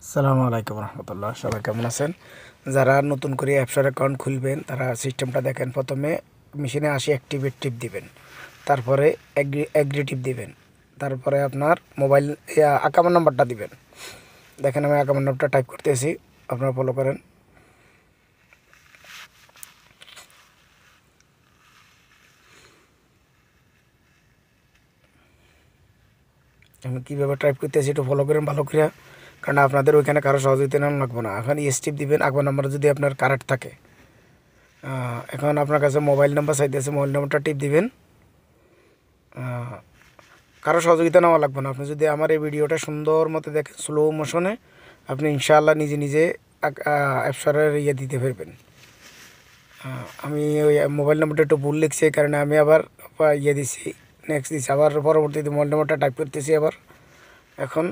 আসসালামু আলাইকুম রহমতুল্লাহ। সবাই কেমন আছেন? যারা নতুন করে অ্যাপসের অ্যাকাউন্ট খুলবেন তারা সিস্টেমটা দেখেন। প্রথমে মেশিনে আসি অ্যাক্টিভেট টিপ দিবেন, তারপরে অ্যাগ্রি টিপ দিবেন, তারপরে আপনার মোবাইল আকামার নাম্বারটা দিবেন। দেখেন আমি আকামার নাম্বারটা টাইপ করতেছি, আপনারা ফলো করেন। আমি কীভাবে টাইপ করতেছি একটু ফলো করেন ভালো করে, কারণ আপনাদের ওইখানে কারো সহযোগিতা নেওয়া লাগবে না। এখন টিপ দিবেন আকামার নাম্বার যদি আপনার কারেক্ট থাকে। এখন আপনার কাছে মোবাইল নাম্বার চাইতেছে, মোবাইল নাম্বারটা টিপ দিবেন। কারো সহযোগিতা নেওয়া লাগবে না। আপনি যদি আমার এই ভিডিওটা সুন্দর মতো দেখেন স্লো মোশনে, আপনি ইনশাআল্লাহ নিজে নিজে অ্যাপসারের দিতে পারবেন। আমি ওই মোবাইল নাম্বারটা একটু ভুল লিখছি, এই কারণে আমি আবার দিছি, নেক্সট দিচ্ছি, আবার পরবর্তীতে মোবাইল নাম্বারটা টাইপ করতেছি আবার। এখন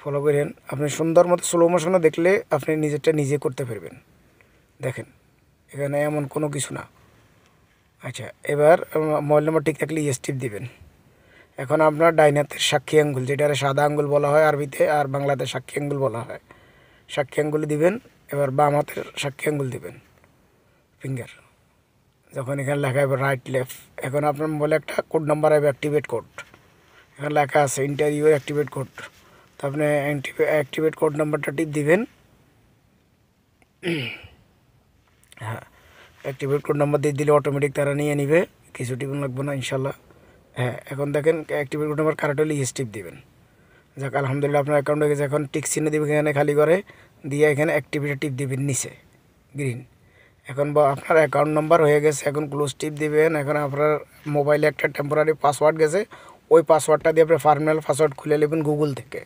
ফলো করেন, আপনি সুন্দর মতো স্লো মোশনে দেখলে আপনি নিজেরটা নিজে করতে পারবেন। দেখেন এখানে এমন কোনো কিছু না। আচ্ছা, এবার মোবাইল নাম্বার ঠিক থাকলে টিপ দিবেন। এখন আপনার ডাইন হাতের সাক্ষী আঙ্গুল, যেটা সাদা আঙ্গুল বলা হয় আরবিতে, আর বাংলাতে সাক্ষী আঙ্গুল বলা হয়, সাক্ষী আঙ্গুল দিবেন। এবার বাম হাতের সাক্ষী আঙ্গুল দিবেন, ফিঙ্গার। যখন এখানে লেখা হবে রাইট লেফট, এখন আপনার মোবাইলে একটা কোড নাম্বার হবে, অ্যাক্টিভেট কোড। এখানে লেখা আছে ইন্টারভিউ অ্যাক্টিভেট কোড, তো আপনি অ্যাক্টিভেট কোড নাম্বারটা টিপ দিবেন। হ্যাঁ, অ্যাক্টিভেট কোড নাম্বার দিয়ে দিলে অটোমেটিক তারা নিয়ে নিবে, কিছু টিপন লাগবে না ইনশাল্লাহ। হ্যাঁ, এখন দেখেন অ্যাক্টিভেট কোড নাম্বার কারেক্ট হলে টিপ দিবেন। যাক আলহামদুলিল্লাহ, আপনার অ্যাকাউন্ট হয়ে গেছে। এখন টিক চিহ্ন দিবেন এখানে খালি করে দিয়ে, এখানে অ্যাক্টিভেট টিপ দিবেন নিচে গ্রিন। এখন আপনার অ্যাকাউন্ট নাম্বার হয়ে গেছে। এখন ক্লোজ টিপ দিবেন। এখন আপনার মোবাইলে একটা টেম্পোরারি পাসওয়ার্ড গেছে, ওই পাসওয়ার্ডটা দিয়ে আপনি পার্মানেন্ট পাসওয়ার্ড খুলে নেবেন গুগল থেকে।